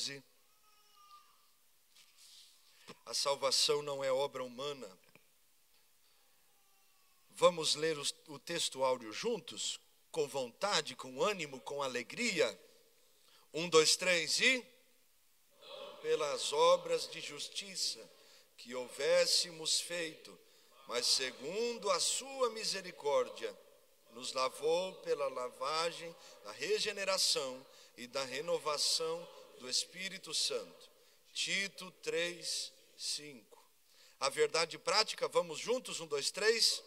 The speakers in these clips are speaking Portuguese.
12. A salvação não é obra humana. Vamos ler o texto áureo juntos? Com vontade, com ânimo, com alegria. 1, 2, 3 e... Pelas obras de justiça que houvéssemos feito, mas segundo a sua misericórdia, nos lavou pela lavagem da regeneração e da renovação do Espírito Santo. Tito 3, 5. A verdade prática, vamos juntos, 1, 2, 3.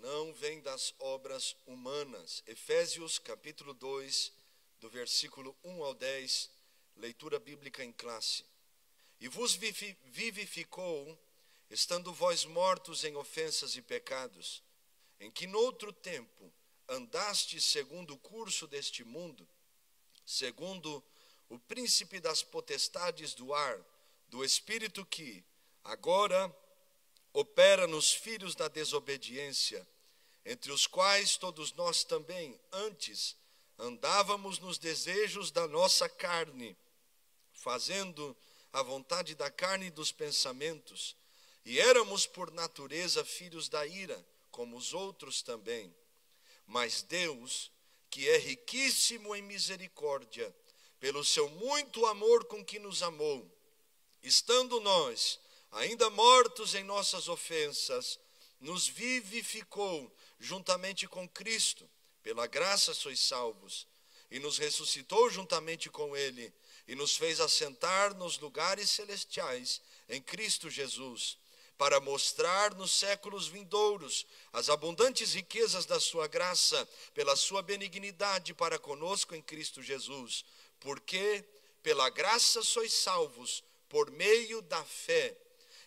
Não vem das obras humanas. Efésios capítulo 2, do versículo 1 ao 10, leitura bíblica em classe. E vos vivificou, estando vós mortos em ofensas e pecados, em que noutro tempo andastes segundo o curso deste mundo, segundo o príncipe das potestades do ar, do espírito que agora opera nos filhos da desobediência, entre os quais todos nós também antes andávamos nos desejos da nossa carne, fazendo a vontade da carne e dos pensamentos, e éramos por natureza filhos da ira, como os outros também. Mas Deus, que é riquíssimo em misericórdia, pelo seu muito amor com que nos amou, estando nós ainda mortos em nossas ofensas, nos vivificou juntamente com Cristo. Pela graça sois salvos. E nos ressuscitou juntamente com Ele, e nos fez assentar nos lugares celestiais em Cristo Jesus, para mostrar nos séculos vindouros as abundantes riquezas da sua graça, pela sua benignidade para conosco em Cristo Jesus. Porque pela graça sois salvos, por meio da fé.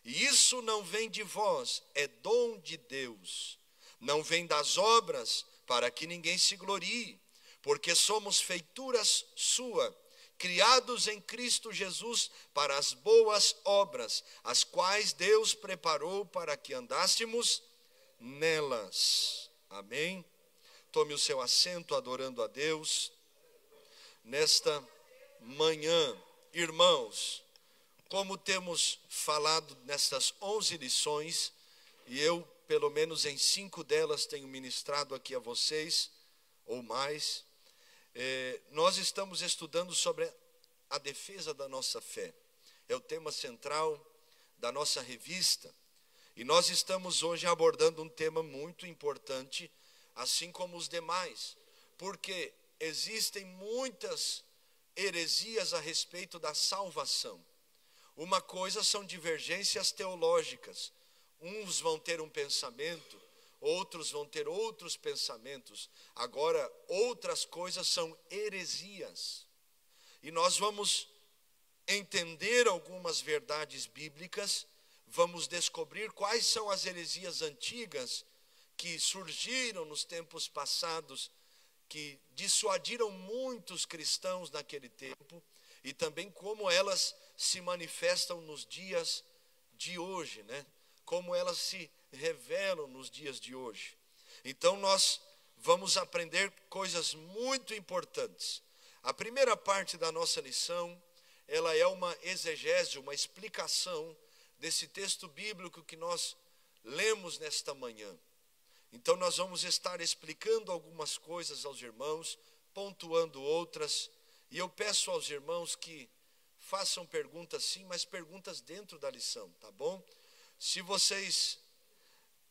E isso não vem de vós, é dom de Deus. Não vem das obras, para que ninguém se glorie, porque somos feituras sua, criados em Cristo Jesus para as boas obras, as quais Deus preparou para que andássemos nelas. Amém? Tome o seu assento adorando a Deus. Nesta manhã, irmãos, como temos falado nessas 11 lições, e eu, pelo menos em 5 delas, tenho ministrado aqui a vocês, ou mais, nós estamos estudando sobre a defesa da nossa fé. É o tema central da nossa revista. E nós estamos hoje abordando um tema muito importante, assim como os demais, porque existem muitas heresias a respeito da salvação. Uma coisa são divergências teológicas. Uns vão ter um pensamento, outros vão ter outros pensamentos. Agora, outras coisas são heresias. E nós vamos entender algumas verdades bíblicas, vamos descobrir quais são as heresias antigas que surgiram nos tempos passados, que dissuadiram muitos cristãos naquele tempo, e também como elas se manifestam nos dias de hoje, né? Como elas se revelam nos dias de hoje. Então nós vamos aprender coisas muito importantes. A primeira parte da nossa lição, ela é uma exegese, uma explicação desse texto bíblico que nós lemos nesta manhã. Então nós vamos estar explicando algumas coisas aos irmãos, pontuando outras, e eu peço aos irmãos que façam perguntas sim, mas perguntas dentro da lição, tá bom? Se vocês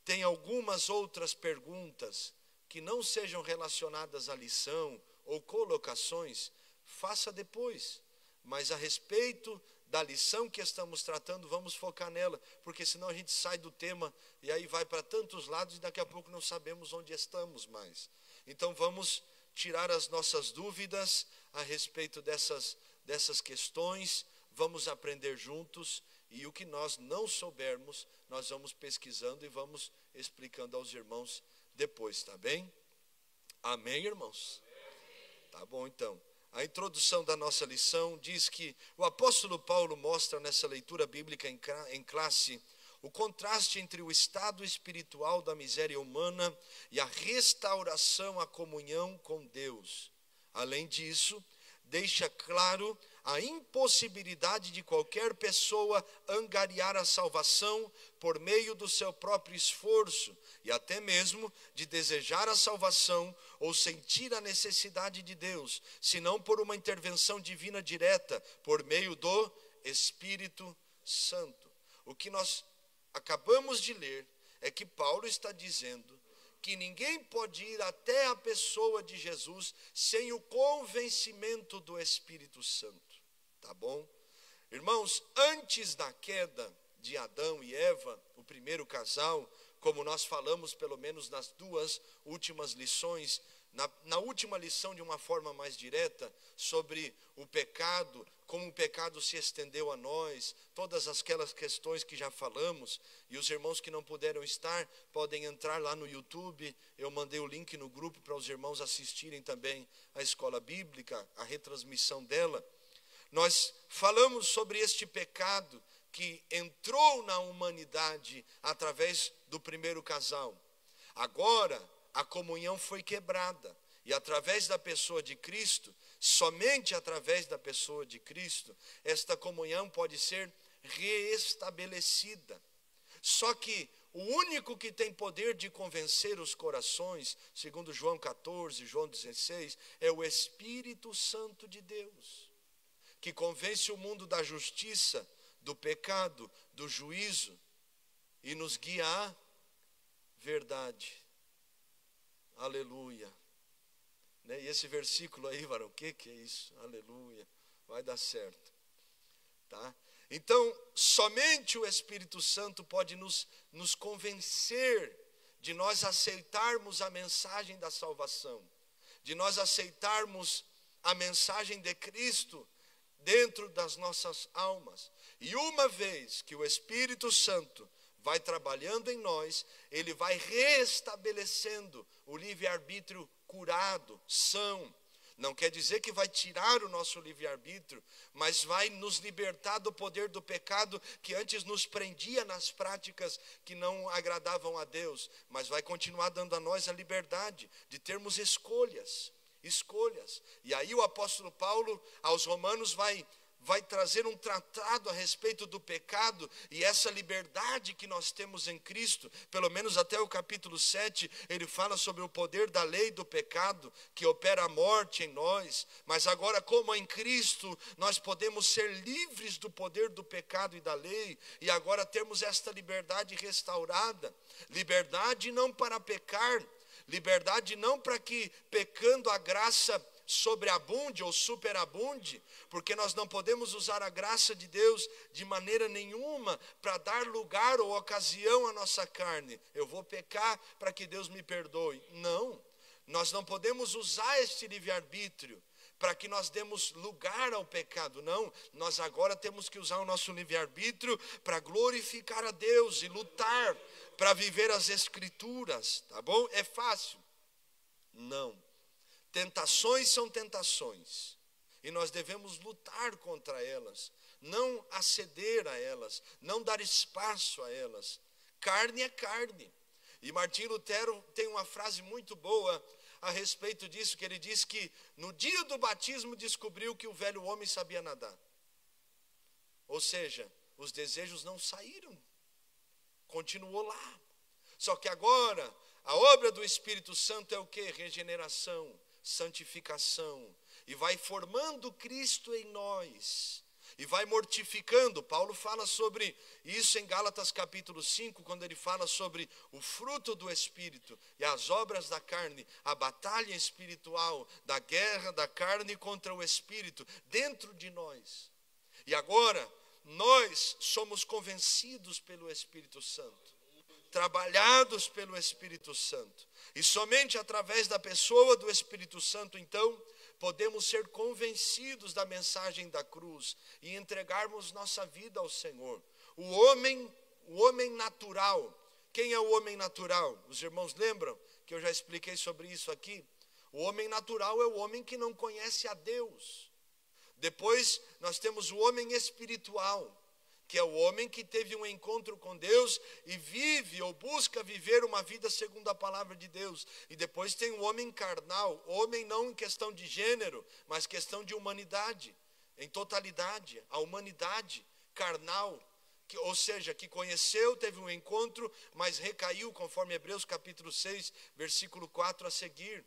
têm algumas outras perguntas que não sejam relacionadas à lição ou colocações, faça depois. Mas a respeito da lição que estamos tratando, vamos focar nela, porque senão a gente sai do tema e aí vai para tantos lados e daqui a pouco não sabemos onde estamos mais. Então vamos tirar as nossas dúvidas a respeito dessas questões, vamos aprender juntos, e o que nós não soubermos, nós vamos pesquisando e vamos explicando aos irmãos depois, tá bem? Amém, irmãos? Tá bom, então. A introdução da nossa lição diz que o apóstolo Paulo mostra nessa leitura bíblica em classe o contraste entre o estado espiritual da miséria humana e a restauração à comunhão com Deus. Além disso, deixa claro a impossibilidade de qualquer pessoa angariar a salvação por meio do seu próprio esforço e até mesmo de desejar a salvação ou sentir a necessidade de Deus, senão por uma intervenção divina direta por meio do Espírito Santo. O que nós acabamos de ler é que Paulo está dizendo que ninguém pode ir até a pessoa de Jesus sem o convencimento do Espírito Santo. Tá bom? Irmãos, antes da queda de Adão e Eva, o primeiro casal, como nós falamos pelo menos nas duas últimas lições, na última lição de uma forma mais direta, sobre o pecado, como o pecado se estendeu a nós, todas aquelas questões que já falamos, e os irmãos que não puderam estar, podem entrar lá no YouTube, eu mandei o link no grupo para os irmãos assistirem também a escola bíblica, a retransmissão dela. Nós falamos sobre este pecado que entrou na humanidade através do primeiro casal. Agora, a comunhão foi quebrada. E através da pessoa de Cristo, somente através da pessoa de Cristo, esta comunhão pode ser reestabelecida. Só que o único que tem poder de convencer os corações, segundo João 14, João 16, é o Espírito Santo de Deus, que convence o mundo da justiça, do pecado, do juízo e nos guia à verdade. Aleluia. E esse versículo aí, varão, o que é isso? Aleluia. Vai dar certo. Tá? Então, somente o Espírito Santo pode nos convencer de nós aceitarmos a mensagem da salvação, de nós aceitarmos a mensagem de Cristo dentro das nossas almas. E uma vez que o Espírito Santo vai trabalhando em nós, ele vai restabelecendo o livre-arbítrio curado, são. Não quer dizer que vai tirar o nosso livre-arbítrio, mas vai nos libertar do poder do pecado que antes nos prendia nas práticas que não agradavam a Deus, mas vai continuar dando a nós a liberdade de termos escolhas. E aí o apóstolo Paulo aos Romanos vai trazer um tratado a respeito do pecado e essa liberdade que nós temos em Cristo. Pelo menos até o capítulo 7, ele fala sobre o poder da lei do pecado, que opera a morte em nós. Mas agora, como em Cristo, nós podemos ser livres do poder do pecado e da lei, e agora temos esta liberdade restaurada. Liberdade não para pecar, liberdade não para que, pecando, a graça sobreabunde ou superabunde, porque nós não podemos usar a graça de Deus de maneira nenhuma para dar lugar ou ocasião à nossa carne. Eu vou pecar para que Deus me perdoe. Não, nós não podemos usar este livre-arbítrio para que nós demos lugar ao pecado. Não, nós agora temos que usar o nosso livre-arbítrio para glorificar a Deus e lutar para viver as Escrituras, tá bom? É fácil? Não. Tentações são tentações, e nós devemos lutar contra elas, não aceder a elas, não dar espaço a elas. Carne é carne. E Martim Lutero tem uma frase muito boa a respeito disso, que ele diz que no dia do batismo descobriu que o velho homem sabia nadar. Ou seja, os desejos não saíram, continuou lá. Só que agora, a obra do Espírito Santo é o quê? Regeneração, santificação, e vai formando Cristo em nós, e vai mortificando. Paulo fala sobre isso em Gálatas capítulo 5, quando ele fala sobre o fruto do Espírito e as obras da carne, a batalha espiritual da guerra da carne contra o Espírito dentro de nós. E agora, nós somos convencidos pelo Espírito Santo, trabalhados pelo Espírito Santo, e somente através da pessoa do Espírito Santo, então, podemos ser convencidos da mensagem da cruz e entregarmos nossa vida ao Senhor. O homem natural. Quem é o homem natural? Os irmãos lembram que eu já expliquei sobre isso aqui? O homem natural é o homem que não conhece a Deus. Depois nós temos o homem espiritual, que é o homem que teve um encontro com Deus e vive ou busca viver uma vida segundo a palavra de Deus. E depois tem o homem carnal, homem não em questão de gênero, mas questão de humanidade, em totalidade, a humanidade carnal, ou seja, que conheceu, teve um encontro, mas recaiu, conforme Hebreus capítulo 6, versículo 4 a seguir.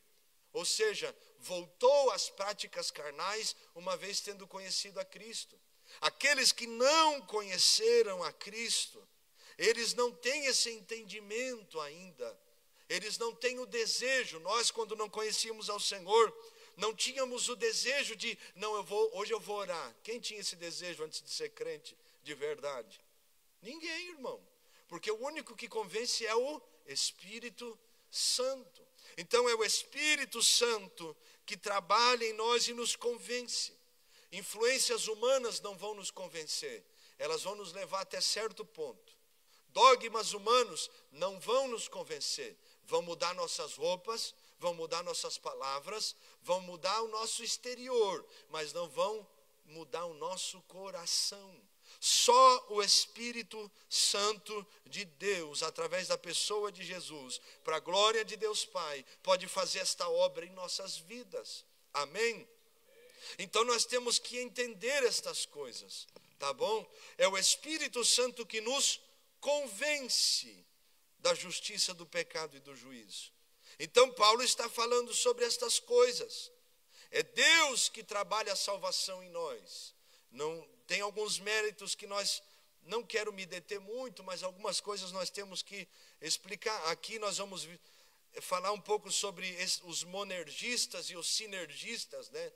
Ou seja, voltou às práticas carnais, uma vez tendo conhecido a Cristo. Aqueles que não conheceram a Cristo, eles não têm esse entendimento ainda. Eles não têm o desejo. Nós, quando não conhecíamos ao Senhor, não tínhamos o desejo de, hoje eu vou orar. Quem tinha esse desejo antes de ser crente de verdade? Ninguém, irmão. Porque o único que convence é o Espírito Santo. Então é o Espírito Santo que trabalha em nós e nos convence. Influências humanas não vão nos convencer. Elas vão nos levar até certo ponto. Dogmas humanos não vão nos convencer. Vão mudar nossas roupas, vão mudar nossas palavras, vão mudar o nosso exterior, mas não vão mudar o nosso coração. Só o Espírito Santo de Deus, através da pessoa de Jesus, para a glória de Deus Pai, pode fazer esta obra em nossas vidas. Amém? Então nós temos que entender estas coisas, tá bom? É o Espírito Santo que nos convence da justiça, do pecado e do juízo. Então Paulo está falando sobre estas coisas. É Deus que trabalha a salvação em nós. Não tem alguns méritos que nós, não quero me deter muito, mas algumas coisas nós temos que explicar. Aqui nós vamos falar um pouco sobre os monergistas e os sinergistas, né?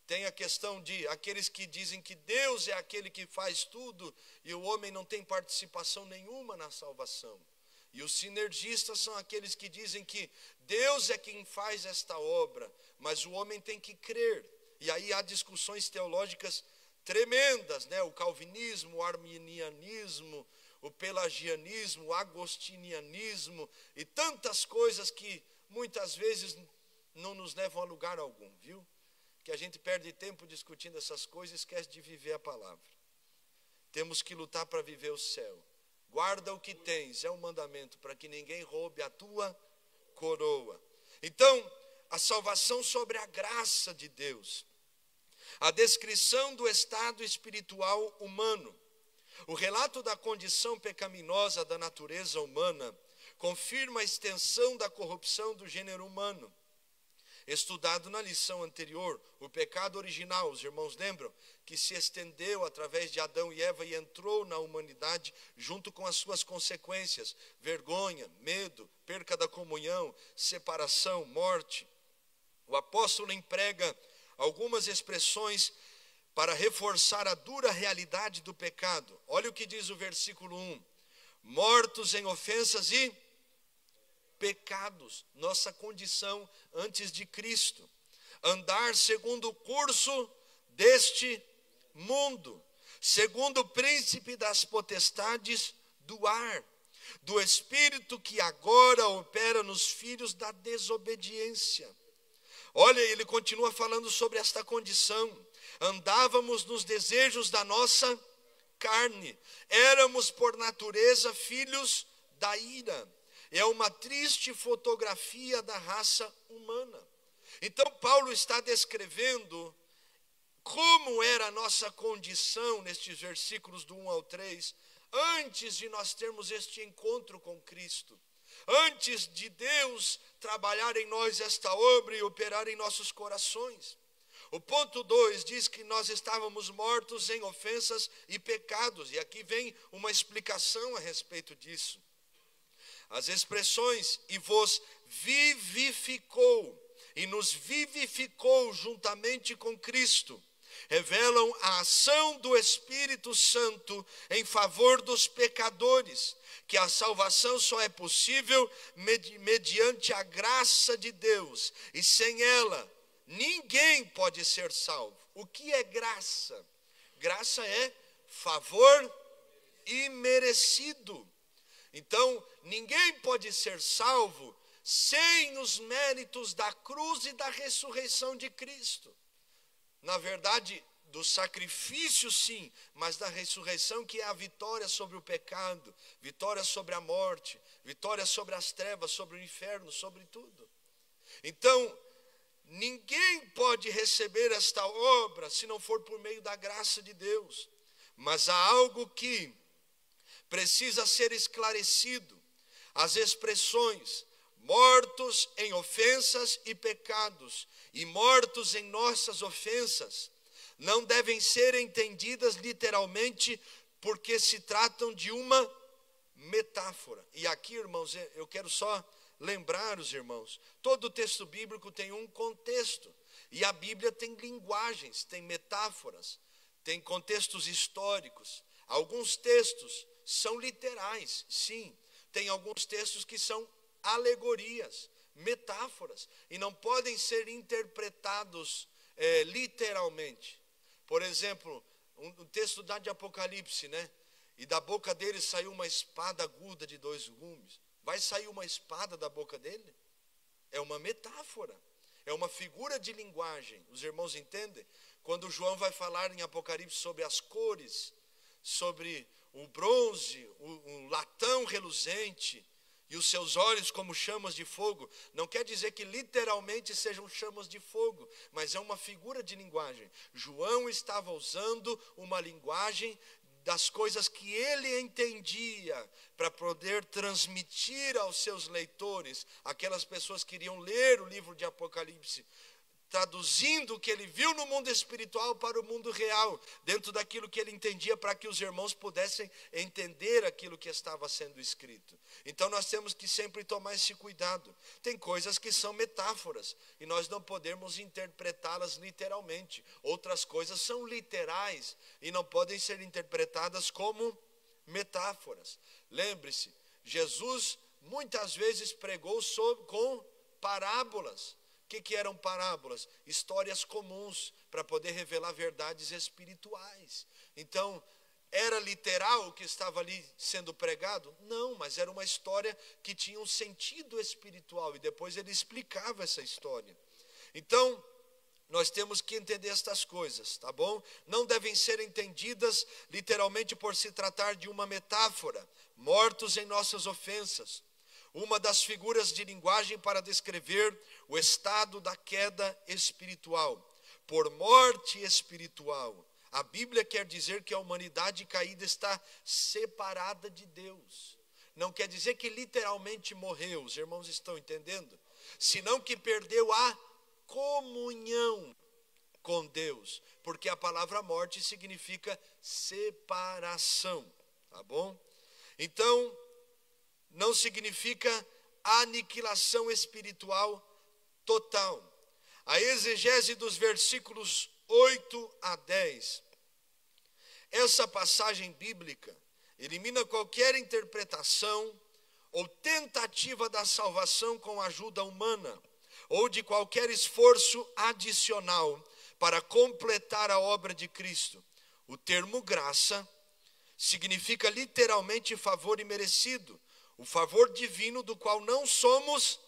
Tem a questão de aqueles que dizem que Deus é aquele que faz tudo e o homem não tem participação nenhuma na salvação. E os sinergistas são aqueles que dizem que Deus é quem faz esta obra, mas o homem tem que crer. E aí há discussões teológicas tremendas, né? O calvinismo, o arminianismo, o pelagianismo, o agostinianismo e tantas coisas que muitas vezes não nos levam a lugar algum, viu? Que a gente perde tempo discutindo essas coisas e esquece de viver a palavra. Temos que lutar para viver o céu. Guarda o que tens, é um mandamento, para que ninguém roube a tua coroa. Então, a salvação sobre a graça de Deus. A descrição do estado espiritual humano. O relato da condição pecaminosa da natureza humana confirma a extensão da corrupção do gênero humano. Estudado na lição anterior, o pecado original, os irmãos lembram, que se estendeu através de Adão e Eva e entrou na humanidade junto com as suas consequências, vergonha, medo, perca da comunhão, separação, morte. O apóstolo emprega algumas expressões para reforçar a dura realidade do pecado. Olha o que diz o versículo 1. Mortos em ofensas e pecados, nossa condição antes de Cristo. Andar segundo o curso deste mundo, segundo o príncipe das potestades do ar, do espírito que agora opera nos filhos da desobediência. Olha, ele continua falando sobre esta condição. Andávamos nos desejos da nossa carne, éramos por natureza filhos da ira. É uma triste fotografia da raça humana. Então Paulo está descrevendo como era a nossa condição nestes versículos do 1 ao 3, antes de nós termos este encontro com Cristo. Antes de Deus trabalhar em nós esta obra e operar em nossos corações. O ponto 2 diz que nós estávamos mortos em ofensas e pecados. E aqui vem uma explicação a respeito disso. As expressões, e vos vivificou, e nos vivificou juntamente com Cristo, revelam a ação do Espírito Santo em favor dos pecadores, que a salvação só é possível mediante a graça de Deus, e sem ela ninguém pode ser salvo. O que é graça? Graça é favor imerecido. Então, ninguém pode ser salvo sem os méritos da cruz e da ressurreição de Cristo. Na verdade, do sacrifício, sim, mas da ressurreição, que é a vitória sobre o pecado, vitória sobre a morte, vitória sobre as trevas, sobre o inferno, sobre tudo. Então, ninguém pode receber esta obra se não for por meio da graça de Deus. Mas há algo que precisa ser esclarecido. As expressões mortos em ofensas e pecados e mortos em nossas ofensas não devem ser entendidas literalmente, porque se tratam de uma metáfora. E aqui, irmãos, eu quero só lembrar os irmãos, todo o texto bíblico tem um contexto, e a Bíblia tem linguagens, tem metáforas, tem contextos históricos. Alguns textos são literais, sim, tem alguns textos que são alegorias, metáforas, e não podem ser interpretados literalmente. Por exemplo, um texto de Apocalipse, né? E da boca dele saiu uma espada aguda de 2 gumes. Vai sair uma espada da boca dele? É uma metáfora, é uma figura de linguagem. Os irmãos entendem? Quando João vai falar em Apocalipse sobre as cores, sobre o bronze, o latão reluzente, e os seus olhos como chamas de fogo, não quer dizer que literalmente sejam chamas de fogo, mas é uma figura de linguagem. João estava usando uma linguagem das coisas que ele entendia, para poder transmitir aos seus leitores, aquelas pessoas que iriam ler o livro de Apocalipse, traduzindo o que ele viu no mundo espiritual para o mundo real, dentro daquilo que ele entendia, para que os irmãos pudessem entender aquilo que estava sendo escrito. Então nós temos que sempre tomar esse cuidado. Tem coisas que são metáforas, e nós não podemos interpretá-las literalmente. Outras coisas são literais, e não podem ser interpretadas como metáforas. Lembre-se, Jesus muitas vezes pregou com parábolas. O que eram parábolas? Histórias comuns, para poder revelar verdades espirituais. Então, era literal o que estava ali sendo pregado? Não, mas era uma história que tinha um sentido espiritual, e depois ele explicava essa história. Então, nós temos que entender estas coisas, tá bom? Não devem ser entendidas literalmente por se tratar de uma metáfora. Mortos em nossas ofensas. Uma das figuras de linguagem para descrever o estado da queda espiritual. Por morte espiritual, a Bíblia quer dizer que a humanidade caída está separada de Deus. Não quer dizer que literalmente morreu, os irmãos estão entendendo? Senão que perdeu a comunhão com Deus, porque a palavra morte significa separação, tá bom? Então, não significa aniquilação espiritual total. A exegese dos versículos 8 a 10. Essa passagem bíblica elimina qualquer interpretação ou tentativa da salvação com ajuda humana, ou de qualquer esforço adicional para completar a obra de Cristo. O termo graça significa literalmente favor imerecido, o favor divino do qual não somos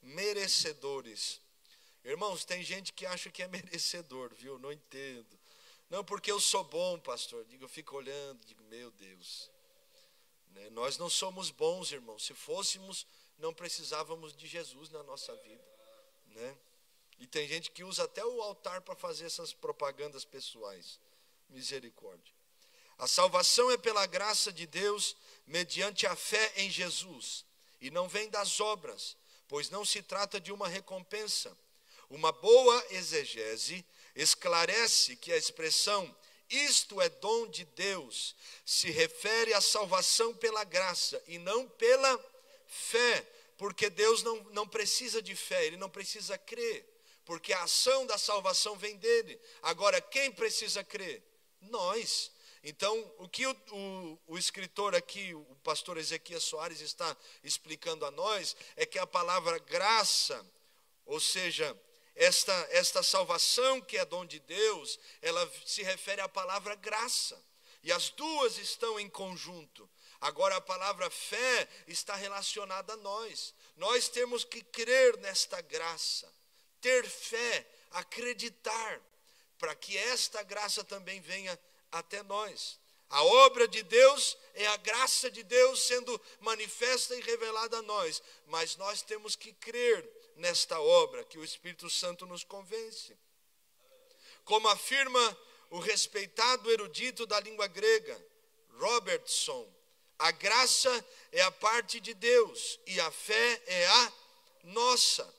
merecedores. Irmãos, tem gente que acha que é merecedor, viu? Não entendo. Não, porque eu sou bom, pastor. Eu fico olhando, digo, meu Deus. Né? Nós não somos bons, irmãos. Se fôssemos, não precisávamos de Jesus na nossa vida. Né? E tem gente que usa até o altar para fazer essas propagandas pessoais. Misericórdia. A salvação é pela graça de Deus, mediante a fé em Jesus, e não vem das obras, pois não se trata de uma recompensa. Uma boa exegese esclarece que a expressão "isto é dom de Deus" se refere à salvação pela graça e não pela fé, porque Deus não precisa de fé, Ele não precisa crer, porque a ação da salvação vem dele. Agora, quem precisa crer? Nós. Então, o que o escritor aqui, o pastor Ezequias Soares, está explicando a nós é que a palavra graça, ou seja, esta salvação que é dom de Deus, ela se refere à palavra graça, e as duas estão em conjunto. Agora, a palavra fé está relacionada a nós. Nós temos que crer nesta graça, ter fé, acreditar, para que esta graça também venha até nós. A obra de Deus é a graça de Deus sendo manifesta e revelada a nós, mas nós temos que crer nesta obra, que o Espírito Santo nos convence. Como afirma o respeitado erudito da língua grega, Robertson, a graça é a parte de Deus e a fé é a nossa.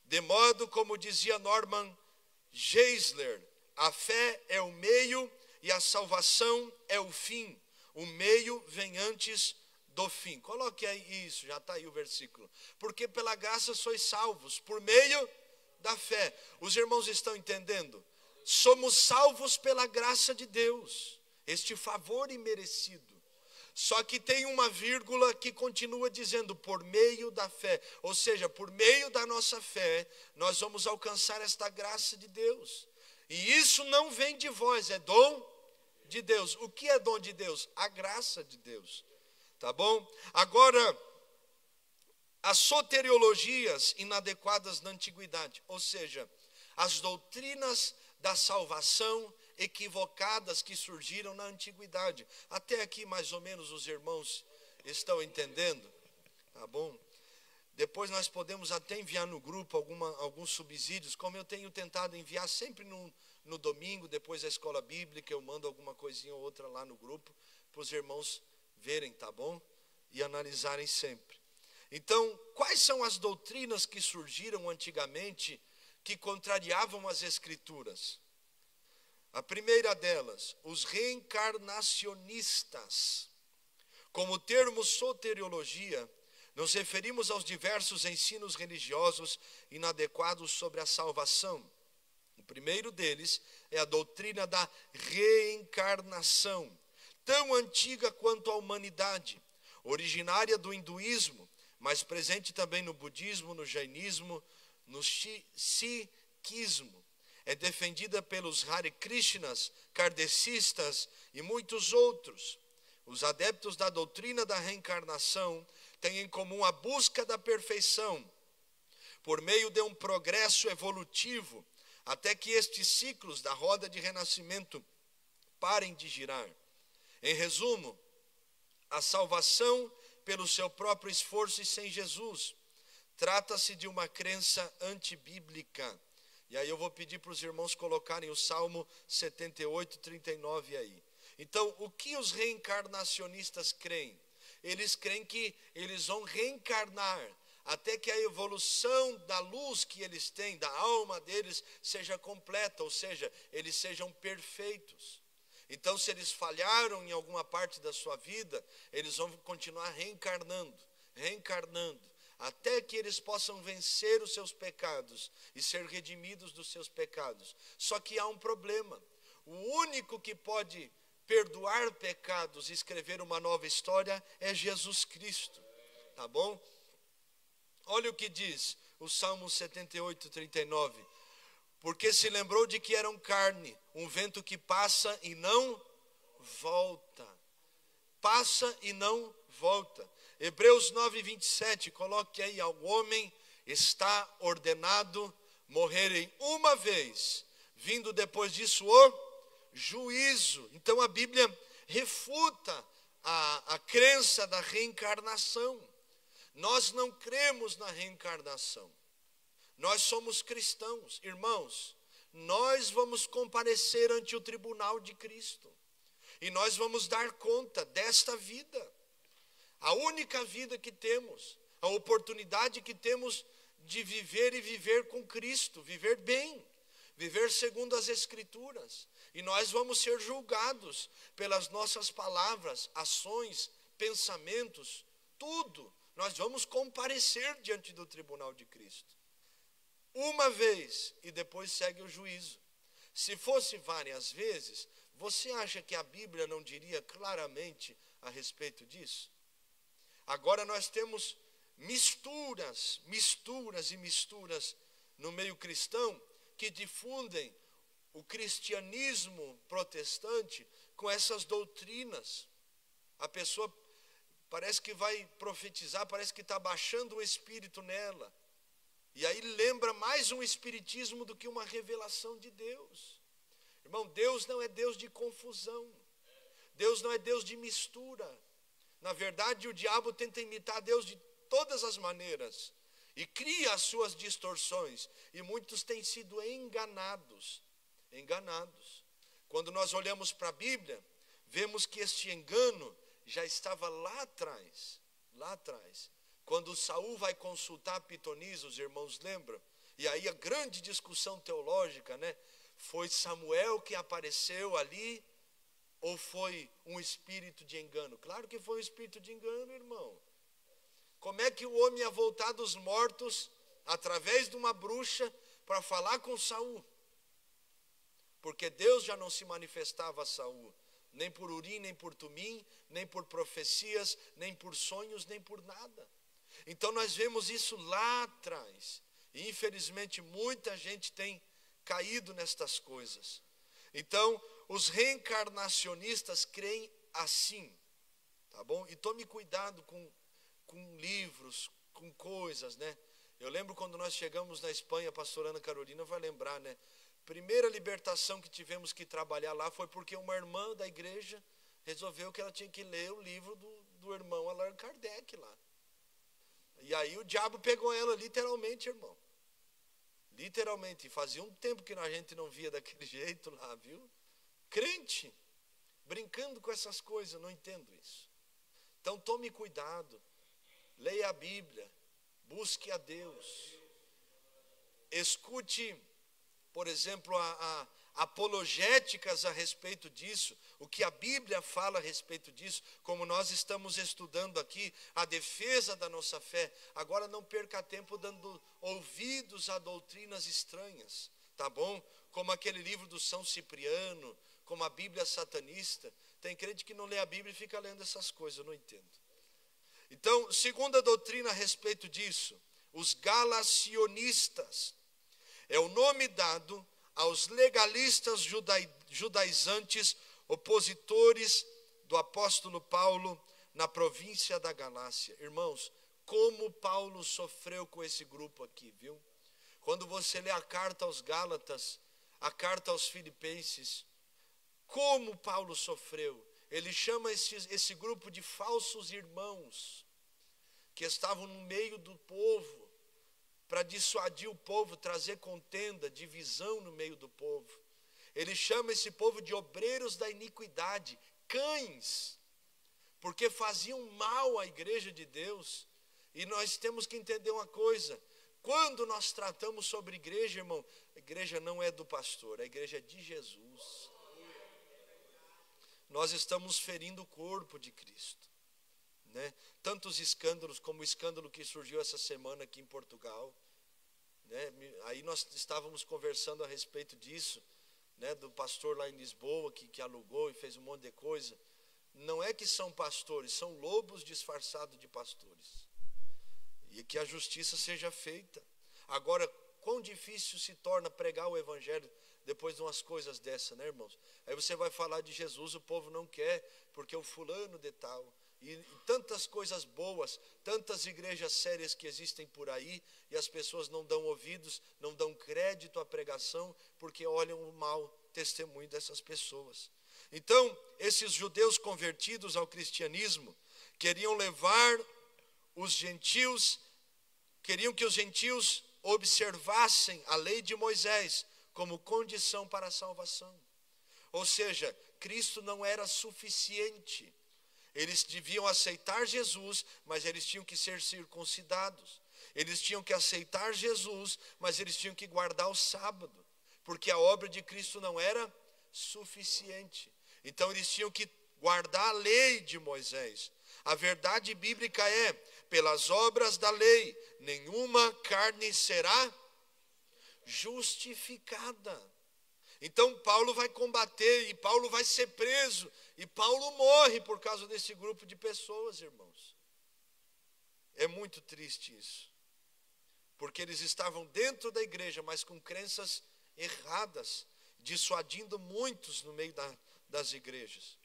De modo, como dizia Norman Geisler, a fé é o meio e a salvação é o fim. O meio vem antes do fim. Coloque aí isso, já está aí o versículo. Porque pela graça sois salvos, por meio da fé. Os irmãos estão entendendo? Somos salvos pela graça de Deus, este favor imerecido. Só que tem uma vírgula que continua dizendo, por meio da fé. Ou seja, por meio da nossa fé, nós vamos alcançar esta graça de Deus. E isso não vem de vós, é dom de Deus. O que é dom de Deus? A graça de Deus. Tá bom? Agora, as soteriologias inadequadas na antiguidade, ou seja, as doutrinas da salvação equivocadas que surgiram na antiguidade. Até aqui, mais ou menos, os irmãos estão entendendo? Tá bom? Depois nós podemos até enviar no grupo alguns subsídios, como eu tenho tentado enviar sempre no domingo, depois da escola bíblica, eu mando alguma coisinha ou outra lá no grupo, para os irmãos verem, tá bom? E analisarem sempre. Então, quais são as doutrinas que surgiram antigamente que contrariavam as Escrituras? A primeira delas, os reencarnacionistas. Como termo soteriologia, nos referimos aos diversos ensinos religiosos inadequados sobre a salvação. O primeiro deles é a doutrina da reencarnação, tão antiga quanto a humanidade, originária do hinduísmo, mas presente também no budismo, no jainismo, no sikhismo. É defendida pelos Hare Krishnas, kardecistas e muitos outros. Os adeptos da doutrina da reencarnação têm em comum a busca da perfeição, por meio de um progresso evolutivo, até que estes ciclos da roda de renascimento parem de girar. Em resumo, a salvação pelo seu próprio esforço e sem Jesus. Trata-se de uma crença antibíblica. E aí eu vou pedir para os irmãos colocarem o Salmo 78, 39 aí. Então, o que os reencarnacionistas creem? Eles creem que eles vão reencarnar até que a evolução da luz que eles têm, da alma deles, seja completa, ou seja, eles sejam perfeitos. Então, se eles falharam em alguma parte da sua vida, eles vão continuar reencarnando, até que eles possam vencer os seus pecados e ser redimidos dos seus pecados. Só que há um problema. O único que pode perdoar pecados e escrever uma nova história é Jesus Cristo. Tá bom? Olha o que diz o Salmo 78, 39. Porque se lembrou de que eram carne, um vento que passa e não volta. Passa e não volta. Hebreus 9, 27, coloque aí, ao homem está ordenado morrerem uma vez, vindo depois disso o juízo. Então a Bíblia refuta a crença da reencarnação. Nós não cremos na reencarnação. Nós somos cristãos. Irmãos, nós vamos comparecer ante o tribunal de Cristo. E nós vamos dar conta desta vida. A única vida que temos, a oportunidade que temos de viver e viver com Cristo, viver bem, viver segundo as Escrituras. E nós vamos ser julgados pelas nossas palavras, ações, pensamentos, tudo. Nós vamos comparecer diante do tribunal de Cristo. Uma vez e depois segue o juízo. Se fosse várias vezes, você acha que a Bíblia não diria claramente a respeito disso? Agora nós temos misturas no meio cristão que difundem o cristianismo protestante com essas doutrinas. A pessoa parece que vai profetizar, parece que está baixando um espírito nela. E aí lembra mais um espiritismo do que uma revelação de Deus. Irmão, Deus não é Deus de confusão. Deus não é Deus de mistura. Na verdade, o diabo tenta imitar Deus de todas as maneiras e cria as suas distorções, e muitos têm sido enganados. Quando nós olhamos para a Bíblia, vemos que este engano já estava lá atrás, quando Saul vai consultar Pitonisa, os irmãos lembram? E aí a grande discussão teológica, né? Foi Samuel que apareceu ali, ou foi um espírito de engano? Claro que foi um espírito de engano, irmão. Como é que o homem ia voltar dos mortos, através de uma bruxa, para falar com Saul? Porque Deus já não se manifestava a Saul, nem por Urim, nem por Tumim, nem por profecias, nem por sonhos, nem por nada. Então nós vemos isso lá atrás. E infelizmente muita gente tem caído nestas coisas. Então, os reencarnacionistas creem assim, tá bom? E tome cuidado com livros, com coisas, né? Eu lembro quando nós chegamos na Espanha, a pastora Ana Carolina vai lembrar, né? Primeira libertação que tivemos que trabalhar lá foi porque uma irmã da igreja resolveu que ela tinha que ler o livro do irmão Allan Kardec lá. E aí o diabo pegou ela literalmente, irmão. Literalmente. E fazia um tempo que a gente não via daquele jeito lá, viu? Crente, brincando com essas coisas, não entendo isso. Então tome cuidado. Leia a Bíblia. Busque a Deus. Escute, por exemplo, apologéticas a respeito disso, o que a Bíblia fala a respeito disso, como nós estamos estudando aqui, a defesa da nossa fé. Agora não perca tempo dando ouvidos a doutrinas estranhas, tá bom? Como aquele livro do São Cipriano, como a Bíblia satanista. Tem crente que não lê a Bíblia e fica lendo essas coisas, eu não entendo. Então, segunda doutrina a respeito disso, os galacionistas. É o nome dado aos legalistas judaizantes, opositores do apóstolo Paulo na província da Galácia. Irmãos, como Paulo sofreu com esse grupo aqui, viu? Quando você lê a carta aos Gálatas, a carta aos Filipenses, como Paulo sofreu. Ele chama esse grupo de falsos irmãos, que estavam no meio do povo, para dissuadir o povo, trazer contenda, divisão no meio do povo. Ele chama esse povo de obreiros da iniquidade, cães, porque faziam mal à igreja de Deus. E nós temos que entender uma coisa: quando nós tratamos sobre igreja, irmão, a igreja não é do pastor, a igreja é de Jesus. Nós estamos ferindo o corpo de Cristo, né? Tantos escândalos, como o escândalo que surgiu essa semana aqui em Portugal, né? Aí nós estávamos conversando a respeito disso, né? Do pastor lá em Lisboa que alugou e fez um monte de coisa. Não é que são pastores, são lobos disfarçados de pastores. E que a justiça seja feita. Agora, quão difícil se torna pregar o evangelho depois de umas coisas dessas, né, irmãos? Aí você vai falar de Jesus, o povo não quer, porque o fulano de tal. E tantas coisas boas, tantas igrejas sérias que existem por aí, e as pessoas não dão ouvidos, não dão crédito à pregação, porque olham o mau testemunho dessas pessoas. Então, esses judeus convertidos ao cristianismo queriam levar os gentios, queriam que os gentios observassem a lei de Moisés como condição para a salvação. Ou seja, Cristo não era suficiente. Eles deviam aceitar Jesus, mas eles tinham que ser circuncidados. Eles tinham que aceitar Jesus, mas eles tinham que guardar o sábado, porque a obra de Cristo não era suficiente. Então eles tinham que guardar a lei de Moisés. A verdade bíblica é: pelas obras da lei, nenhuma carne será justificada. Então Paulo vai combater, e Paulo vai ser preso, e Paulo morre por causa desse grupo de pessoas, irmãos. É muito triste isso, porque eles estavam dentro da igreja, mas com crenças erradas, dissuadindo muitos no meio das igrejas.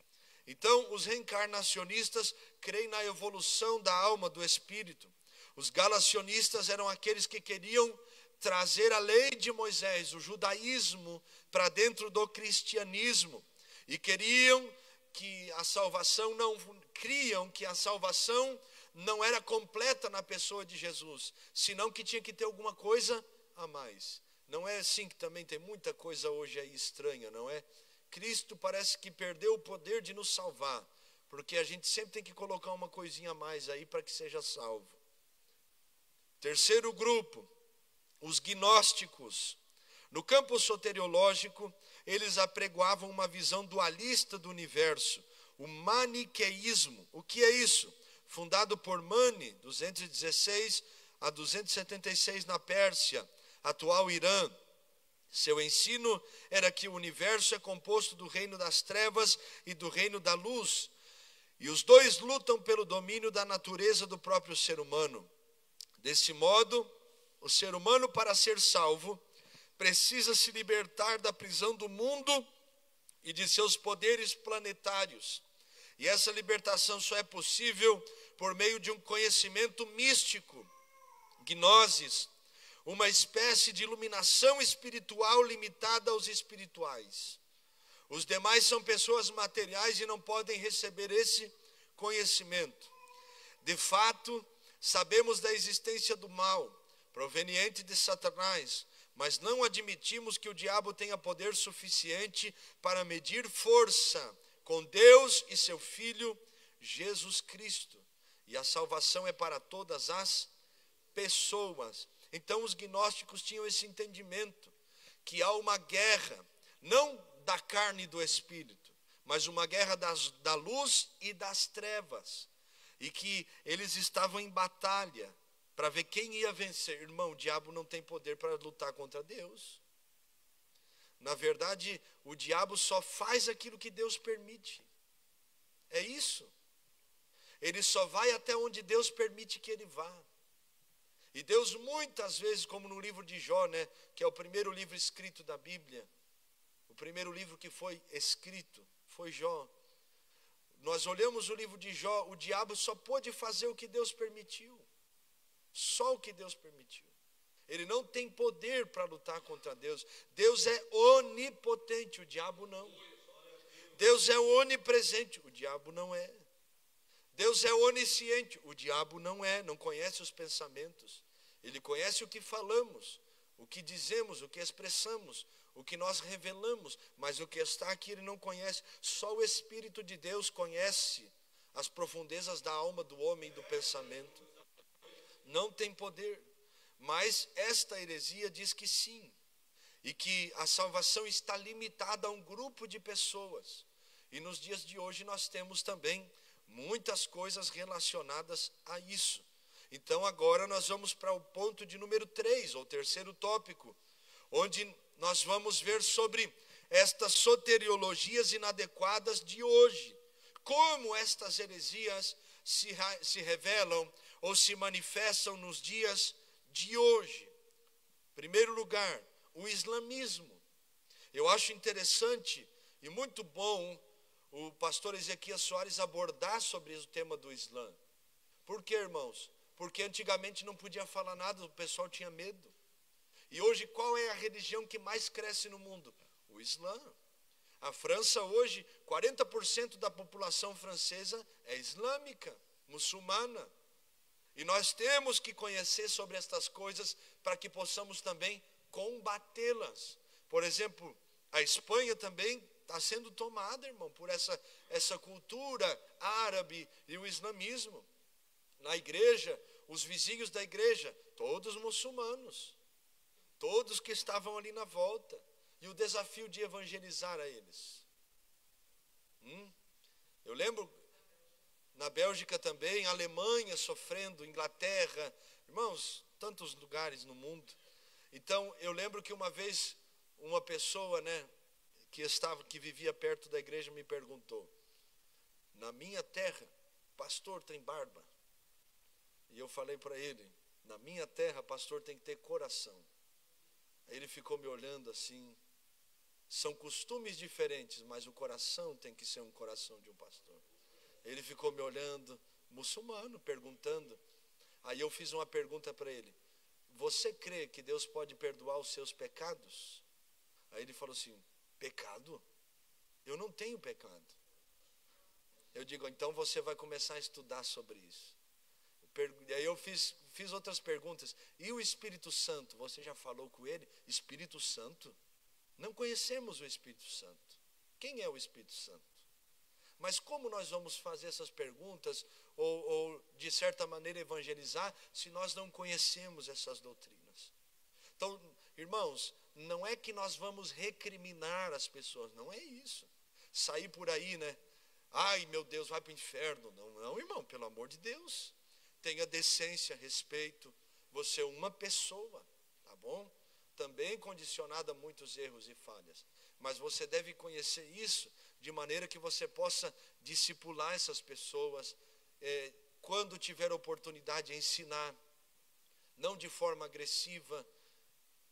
Então, os reencarnacionistas creem na evolução da alma, do espírito. Os galacionistas eram aqueles que queriam trazer a lei de Moisés, o judaísmo, para dentro do cristianismo. E criam que a salvação não era completa na pessoa de Jesus, senão que tinha que ter alguma coisa a mais. Não é assim que também tem muita coisa hoje aí estranha, não é? Cristo parece que perdeu o poder de nos salvar, porque a gente sempre tem que colocar uma coisinha a mais aí para que seja salvo. Terceiro grupo, os gnósticos. No campo soteriológico, eles apregoavam uma visão dualista do universo, o maniqueísmo. O que é isso? Fundado por Mani, 216 a 276 na Pérsia, atual Irã. Seu ensino era que o universo é composto do reino das trevas e do reino da luz, e os dois lutam pelo domínio da natureza do próprio ser humano. Desse modo, o ser humano, para ser salvo, precisa se libertar da prisão do mundo e de seus poderes planetários. E essa libertação só é possível por meio de um conhecimento místico, gnosis, uma espécie de iluminação espiritual limitada aos espirituais. Os demais são pessoas materiais e não podem receber esse conhecimento. De fato, sabemos da existência do mal, proveniente de Satanás, mas não admitimos que o diabo tenha poder suficiente para medir força com Deus e seu Filho, Jesus Cristo. E a salvação é para todas as pessoas. Então os gnósticos tinham esse entendimento, que há uma guerra, não da carne e do espírito, mas uma guerra da luz e das trevas. E que eles estavam em batalha para ver quem ia vencer. Irmão, o diabo não tem poder para lutar contra Deus. Na verdade, o diabo só faz aquilo que Deus permite. É isso. Ele só vai até onde Deus permite que ele vá. E Deus muitas vezes, como no livro de Jó, né, que é o primeiro livro escrito da Bíblia, o primeiro livro que foi escrito foi Jó. Nós olhamos o livro de Jó, o diabo só pôde fazer o que Deus permitiu. Só o que Deus permitiu. Ele não tem poder para lutar contra Deus. Deus é onipotente, o diabo não. Deus é onipresente, o diabo não é. Deus é onisciente, o diabo não é, não conhece os pensamentos. Ele conhece o que falamos, o que dizemos, o que expressamos, o que nós revelamos, mas o que está aqui ele não conhece. Só o Espírito de Deus conhece as profundezas da alma do homem e do pensamento. Não tem poder, mas esta heresia diz que sim, e que a salvação está limitada a um grupo de pessoas. E nos dias de hoje nós temos também muitas coisas relacionadas a isso. Então agora nós vamos para o ponto de número 3, ou terceiro tópico, onde nós vamos ver sobre estas soteriologias inadequadas de hoje. Como estas heresias se revelam ou se manifestam nos dias de hoje. Em primeiro lugar, o islamismo. Eu acho interessante e muito bom o pastor Ezequias Soares abordar sobre o tema do Islã. Por quê, irmãos? Porque antigamente não podia falar nada, o pessoal tinha medo. E hoje qual é a religião que mais cresce no mundo? O Islã. A França hoje, 40% da população francesa é islâmica, muçulmana. E nós temos que conhecer sobre estas coisas para que possamos também combatê-las. Por exemplo, a Espanha também está sendo tomada, irmão, por essa cultura árabe e o islamismo. Na igreja, os vizinhos da igreja, todos muçulmanos, todos que estavam ali na volta, e o desafio de evangelizar a eles. Eu lembro, na Bélgica também, Alemanha sofrendo, Inglaterra, irmãos, tantos lugares no mundo. Então, eu lembro que uma vez, uma pessoa, que vivia perto da igreja me perguntou: na minha terra, pastor tem barba? E eu falei para ele: na minha terra, pastor tem que ter coração. Aí ele ficou me olhando assim. São costumes diferentes, mas o coração tem que ser um coração de um pastor. Ele ficou me olhando, muçulmano, perguntando. Aí eu fiz uma pergunta para ele: você crê que Deus pode perdoar os seus pecados? Aí ele falou assim, pecado? Eu não tenho pecado. Eu digo, então você vai começar a estudar sobre isso. E aí eu fiz outras perguntas. E o Espírito Santo? Você já falou com ele? Espírito Santo? Não conhecemos o Espírito Santo. Quem é o Espírito Santo? Mas como nós vamos fazer essas perguntas, ou de certa maneira evangelizar, se nós não conhecemos essas doutrinas? Então, irmãos, não é que nós vamos recriminar as pessoas, não é isso. Sair por aí, né? Ai, meu Deus, vai para o inferno. Não, irmão, pelo amor de Deus. Tenha decência, respeito. Você é uma pessoa, tá bom? Também condicionada a muitos erros e falhas. Mas você deve conhecer isso de maneira que você possa discipular essas pessoas. Quando tiver oportunidade, ensinar. Não de forma agressiva.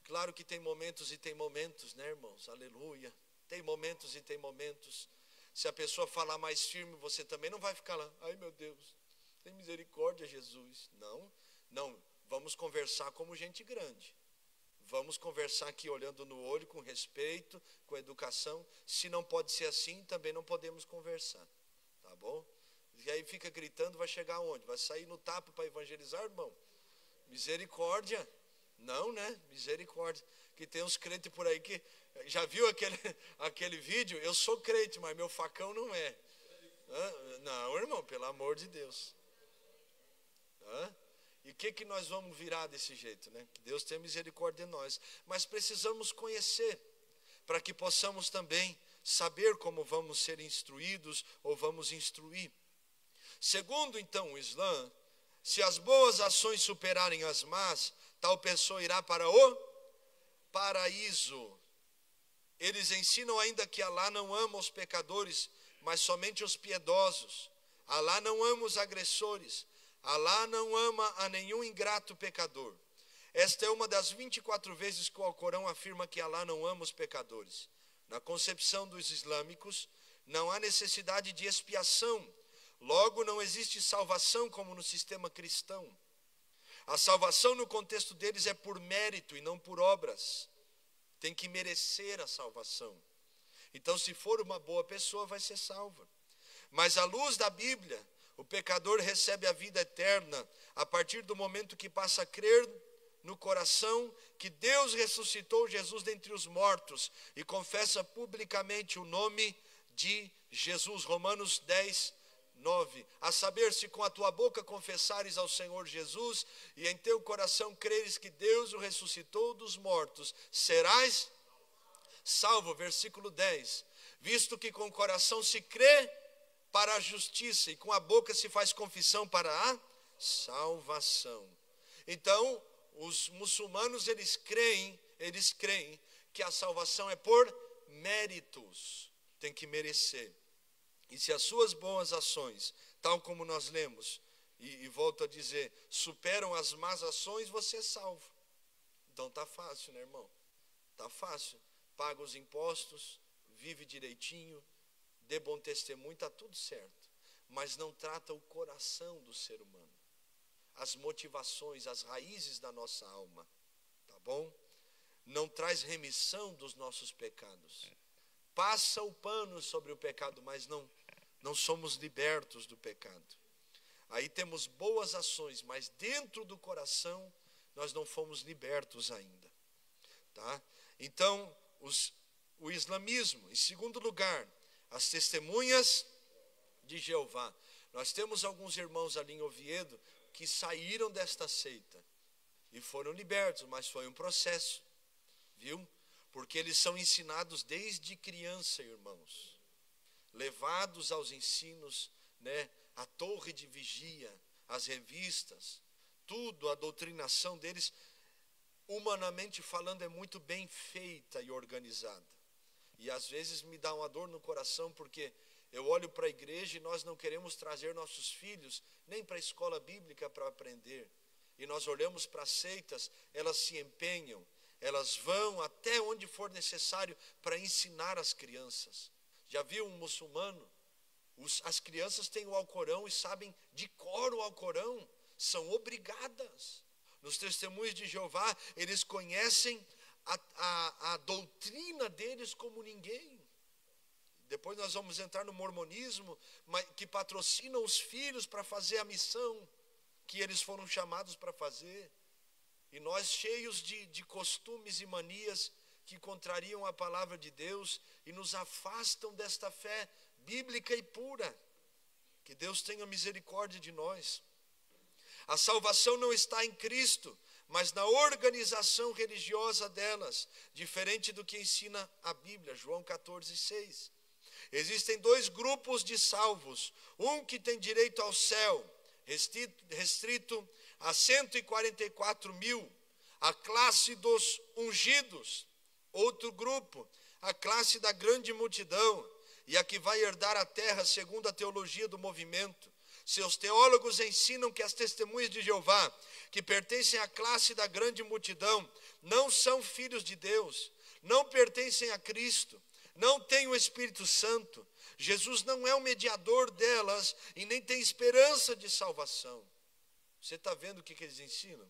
Claro que tem momentos e tem momentos, né, irmãos? Aleluia. Tem momentos e tem momentos. Se a pessoa falar mais firme, você também não vai ficar lá. Ai, meu Deus, tem misericórdia, Jesus. Não. Vamos conversar como gente grande. Vamos conversar aqui olhando no olho, com respeito, com educação. Se não pode ser assim, também não podemos conversar. Tá bom? E aí fica gritando, vai chegar aonde? Vai sair no tapa para evangelizar, irmão? Misericórdia. Não, né? Misericórdia. Que tem uns crentes por aí que... Já viu aquele vídeo? Eu sou crente, mas meu facão não é. Não, irmão, pelo amor de Deus. E o que nós vamos virar desse jeito, né? Que Deus tenha misericórdia de nós. Mas precisamos conhecer, para que possamos também saber como vamos ser instruídos ou vamos instruir. Segundo, então, o Islã, se as boas ações superarem as más, tal pessoa irá para o paraíso. Eles ensinam ainda que Alá não ama os pecadores, mas somente os piedosos. Alá não ama os agressores. Alá não ama a nenhum ingrato pecador. Esta é uma das 24 vezes que o Alcorão afirma que Alá não ama os pecadores. Na concepção dos islâmicos, não há necessidade de expiação. Logo, não existe salvação como no sistema cristão. A salvação no contexto deles é por mérito e não por obras. Tem que merecer a salvação. Então, se for uma boa pessoa, vai ser salva. Mas à luz da Bíblia, o pecador recebe a vida eterna a partir do momento que passa a crer no coração que Deus ressuscitou Jesus dentre os mortos e confessa publicamente o nome de Jesus. Romanos 10, 9. A saber, se com a tua boca confessares ao Senhor Jesus e em teu coração creres que Deus o ressuscitou dos mortos, serás salvo. Versículo 10. Visto que com o coração se crê para a justiça e com a boca se faz confissão para a salvação. Então, os muçulmanos, eles creem que a salvação é por méritos. Tem que merecer. E se as suas boas ações, tal como nós lemos, e volto a dizer, superam as más ações, você é salvo. Então tá fácil, né, irmão? Tá fácil. Paga os impostos, vive direitinho, dê bom testemunho, está tudo certo. Mas não trata o coração do ser humano. As motivações, as raízes da nossa alma. Tá bom? Não traz remissão dos nossos pecados. Passa o pano sobre o pecado, mas não somos libertos do pecado. Aí temos boas ações, mas dentro do coração nós não fomos libertos ainda. Tá? Então, o islamismo, em segundo lugar, as testemunhas de Jeová. Nós temos alguns irmãos ali em Oviedo que saíram desta seita e foram libertos, mas foi um processo, viu? Porque eles são ensinados desde criança, irmãos. Levados aos ensinos, né? A torre de vigia, as revistas, tudo, a doutrinação deles, humanamente falando, é muito bem feita e organizada. E às vezes me dá uma dor no coração, porque eu olho para a igreja e nós não queremos trazer nossos filhos nem para a escola bíblica para aprender. E nós olhamos para as seitas, elas se empenham, elas vão até onde for necessário para ensinar as crianças. Já viu um muçulmano? As crianças têm o Alcorão e sabem de cor o Alcorão, são obrigadas. Nos testemunhos de Jeová, eles conhecem a doutrina deles como ninguém. Depois nós vamos entrar no mormonismo, que patrocina os filhos para fazer a missão que eles foram chamados para fazer. E nós, cheios de costumes e manias que contrariam a palavra de Deus e nos afastam desta fé bíblica e pura. Que Deus tenha misericórdia de nós. A salvação não está em Cristo, mas na organização religiosa delas, diferente do que ensina a Bíblia, João 14:6. Existem dois grupos de salvos, um que tem direito ao céu, restrito a 144 mil, a classe dos ungidos. Outro grupo, a classe da grande multidão, e a que vai herdar a terra segundo a teologia do movimento. Seus teólogos ensinam que as testemunhas de Jeová, que pertencem à classe da grande multidão, não são filhos de Deus, não pertencem a Cristo, não têm o Espírito Santo. Jesus não é o mediador delas e nem tem esperança de salvação. Você está vendo o que eles ensinam?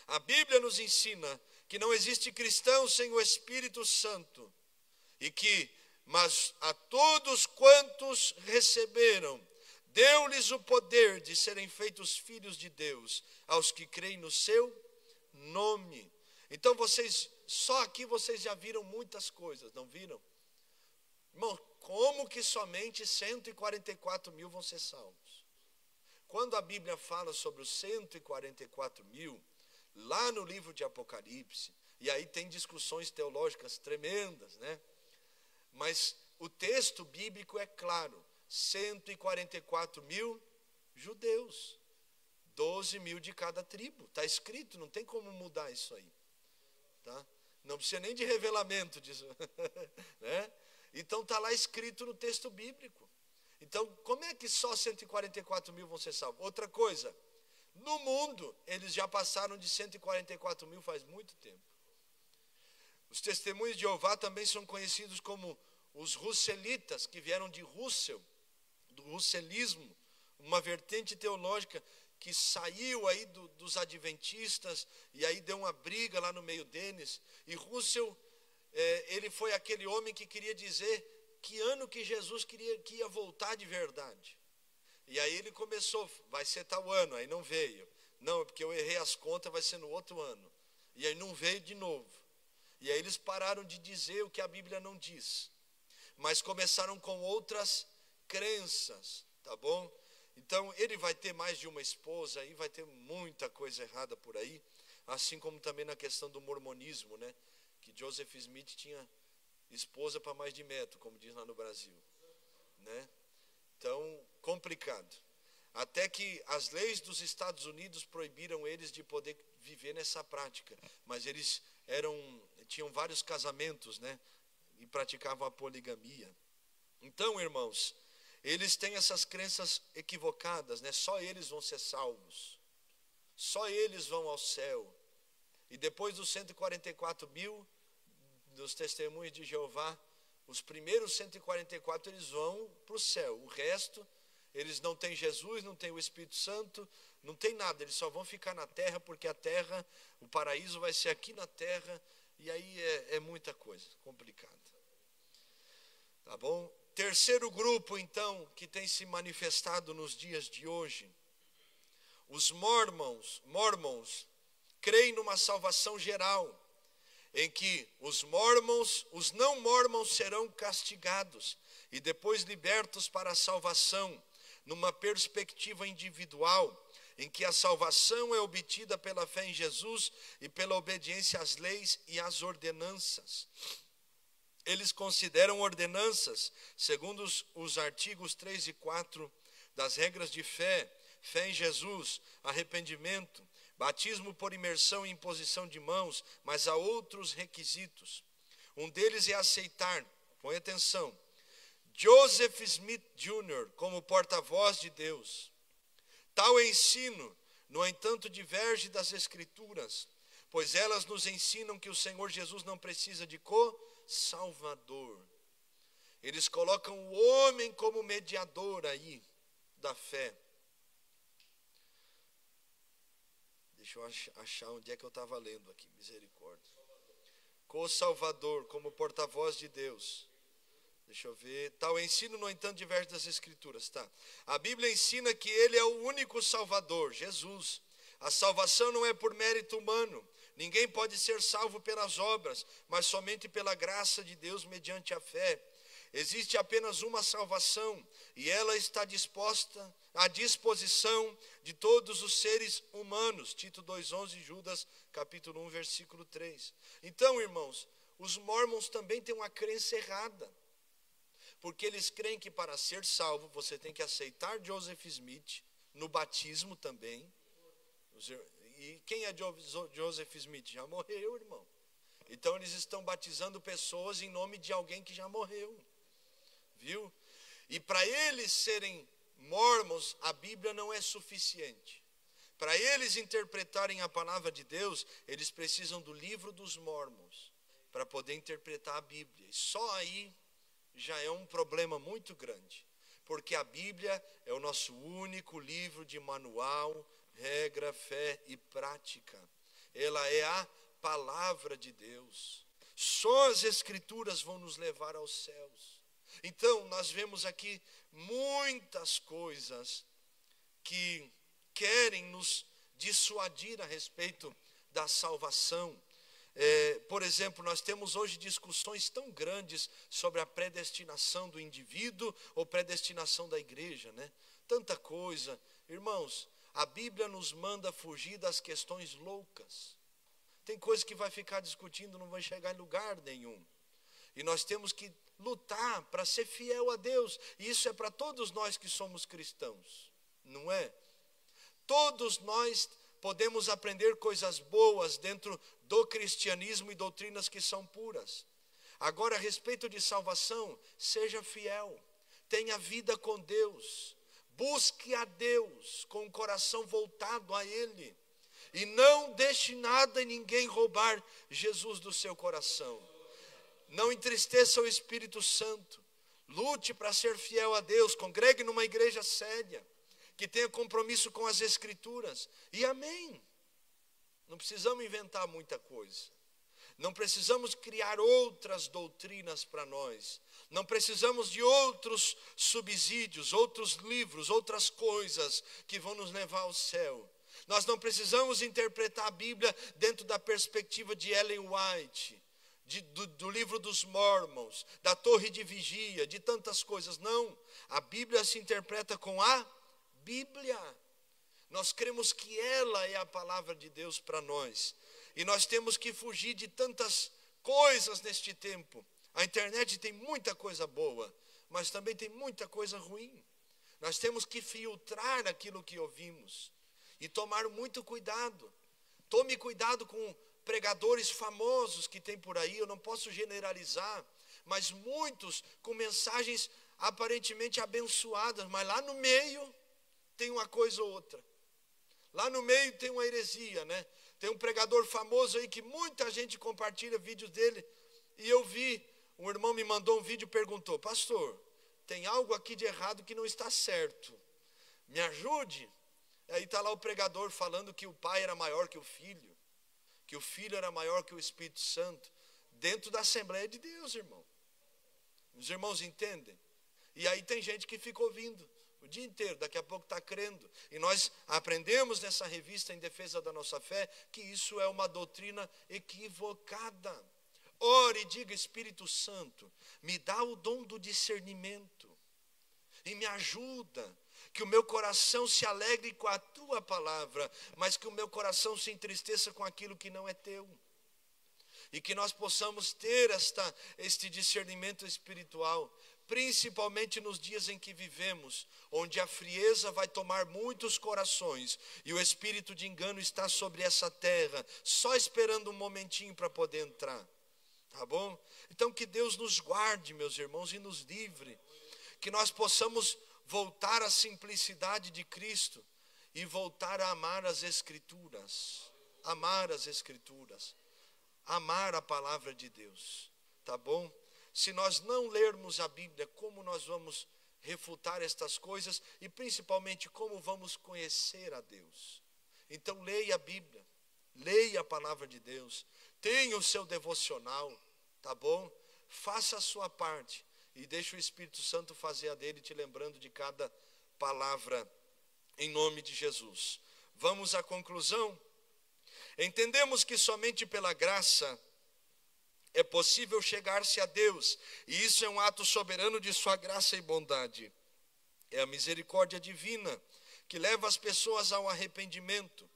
A Bíblia nos ensina que não existe cristão sem o Espírito Santo, mas a todos quantos receberam, deu-lhes o poder de serem feitos filhos de Deus, aos que creem no seu nome. Então só aqui vocês já viram muitas coisas, não viram? Irmão, como que somente 144 mil vão ser salvos? Quando a Bíblia fala sobre os 144 mil, lá no livro de Apocalipse, e aí tem discussões teológicas tremendas, né? Mas o texto bíblico é claro, 144 mil judeus, 12 mil de cada tribo, está escrito, não tem como mudar isso aí, tá? Não precisa nem de revelamento disso, né? Então está lá escrito no texto bíblico. Então, como é que só 144 mil vão ser salvos? Outra coisa, no mundo, eles já passaram de 144 mil faz muito tempo. Os testemunhos de Jeová também são conhecidos como os russelitas, que vieram de Russell, do russelismo, uma vertente teológica que saiu aí dos adventistas, e aí deu uma briga lá no meio deles. E Russell, ele foi aquele homem que queria dizer que ano que Jesus que ia voltar de verdade. E aí ele começou, vai ser tal ano, aí não veio. Não, é porque eu errei as contas, vai ser no outro ano. E aí não veio de novo. E aí eles pararam de dizer o que a Bíblia não diz. Mas começaram com outras crenças, tá bom? Então ele vai ter mais de uma esposa, aí vai ter muita coisa errada por aí. Assim como também na questão do mormonismo, né? Que Joseph Smith tinha esposa para mais de metro, como diz lá no Brasil, né? Então, complicado. Até que as leis dos Estados Unidos proibiram eles de poder viver nessa prática. Mas eles tinham vários casamentos, né? E praticavam a poligamia. Então, irmãos, eles têm essas crenças equivocadas, né? Só eles vão ser salvos. Só eles vão ao céu. E depois dos 144 mil, dos testemunhos de Jeová, os primeiros 144 eles vão para o céu. O resto, eles não têm Jesus, não têm o Espírito Santo, não tem nada. Eles só vão ficar na terra, porque a terra, o paraíso vai ser aqui na terra, e aí é muita coisa, complicada. Tá bom? Terceiro grupo, então, que tem se manifestado nos dias de hoje. Os mormons creem numa salvação geral, em que os não mormons serão castigados e depois libertos para a salvação, numa perspectiva individual, em que a salvação é obtida pela fé em Jesus e pela obediência às leis e às ordenanças. Eles consideram ordenanças, segundo os artigos 3 e 4 das regras de fé em Jesus, arrependimento, batismo por imersão e imposição de mãos, mas há outros requisitos. Um deles é aceitar, põe atenção, Joseph Smith Jr. como porta-voz de Deus. Tal ensino, no entanto, diverge das Escrituras, pois elas nos ensinam que o Senhor Jesus não precisa de co-salvador. Eles colocam o homem como mediador aí da fé. Deixa eu achar onde é que eu estava lendo aqui. Misericórdia. Co-salvador, como porta-voz de Deus. Deixa eu ver. Tal ensino, no entanto, diverge das Escrituras. Tá. A Bíblia ensina que Ele é o único Salvador, Jesus. A salvação não é por mérito humano. Ninguém pode ser salvo pelas obras, mas somente pela graça de Deus mediante a fé. Existe apenas uma salvação, e ela está à disposição de todos os seres humanos. Tito 2,11, Judas, capítulo 1, versículo 3. Então, irmãos, os mórmons também têm uma crença errada, porque eles creem que para ser salvo, você tem que aceitar Joseph Smith, no batismo também. E quem é Joseph Smith? Já morreu, irmão. Então eles estão batizando pessoas em nome de alguém que já morreu. Viu? E para eles serem mórmons, a Bíblia não é suficiente. Para eles interpretarem a palavra de Deus, eles precisam do livro dos mórmons para poder interpretar a Bíblia. E só aí já é um problema muito grande, porque a Bíblia é o nosso único livro de manual, regra, fé e prática. Ela é a palavra de Deus. Só as Escrituras vão nos levar aos céus. Então, nós vemos aqui muitas coisas que querem nos dissuadir a respeito da salvação. Por exemplo, nós temos hoje discussões tão grandes sobre a predestinação do indivíduo ou predestinação da igreja, né? Tanta coisa. Irmãos, a Bíblia nos manda fugir das questões loucas. Tem coisa que vai ficar discutindo, não vai chegar em lugar nenhum. E nós temos que lutar para ser fiel a Deus. E isso é para todos nós que somos cristãos, não é? Todos nós podemos aprender coisas boas dentro do cristianismo e doutrinas que são puras. Agora, a respeito de salvação, seja fiel, tenha vida com Deus, busque a Deus com o coração voltado a Ele, e não deixe nada e ninguém roubar Jesus do seu coração. Não entristeça o Espírito Santo, lute para ser fiel a Deus, congregue numa igreja séria, que tenha compromisso com as Escrituras, e amém. Não precisamos inventar muita coisa. Não precisamos criar outras doutrinas para nós. Não precisamos de outros subsídios, outros livros, outras coisas que vão nos levar ao céu. Nós não precisamos interpretar a Bíblia dentro da perspectiva de Ellen White, do livro dos Mórmons, da Torre de Vigia, de tantas coisas. Não, a Bíblia se interpreta com a Bíblia. Nós cremos que ela é a palavra de Deus para nós. E nós temos que fugir de tantas coisas neste tempo. A internet tem muita coisa boa, mas também tem muita coisa ruim. Nós temos que filtrar aquilo que ouvimos e tomar muito cuidado. Tome cuidado com pregadores famosos que tem por aí. Eu não posso generalizar, mas muitos com mensagens aparentemente abençoadas, mas lá no meio tem uma coisa ou outra. Lá no meio tem uma heresia, né? Tem um pregador famoso aí que muita gente compartilha vídeos dele. E eu vi, um irmão me mandou um vídeo e perguntou: pastor, tem algo aqui de errado que não está certo. Me ajude. Aí está lá o pregador falando que o pai era maior que o filho era maior que o Espírito Santo, dentro da Assembleia de Deus, irmão. Os irmãos entendem? E aí tem gente que fica ouvindo o dia inteiro, daqui a pouco está crendo. E nós aprendemos nessa revista Em Defesa da Nossa Fé que isso é uma doutrina equivocada. Ore e diga: Espírito Santo, me dá o dom do discernimento e me ajuda, que o meu coração se alegre com a tua palavra, mas que o meu coração se entristeça com aquilo que não é teu. E que nós possamos ter este discernimento espiritual, principalmente nos dias em que vivemos, onde a frieza vai tomar muitos corações e o espírito de engano está sobre essa terra, só esperando um momentinho para poder entrar. Tá bom? Então que Deus nos guarde, meus irmãos, e nos livre. Que nós possamos voltar à simplicidade de Cristo e voltar a amar as Escrituras. Amar as Escrituras. Amar a palavra de Deus. Tá bom? Se nós não lermos a Bíblia, como nós vamos refutar estas coisas e principalmente como vamos conhecer a Deus? Então leia a Bíblia, leia a palavra de Deus, tenha o seu devocional, tá bom? Faça a sua parte e deixe o Espírito Santo fazer a dele, te lembrando de cada palavra, em nome de Jesus. Vamos à conclusão? Entendemos que somente pela graça é possível chegar-se a Deus, e isso é um ato soberano de sua graça e bondade. É a misericórdia divina que leva as pessoas ao arrependimento.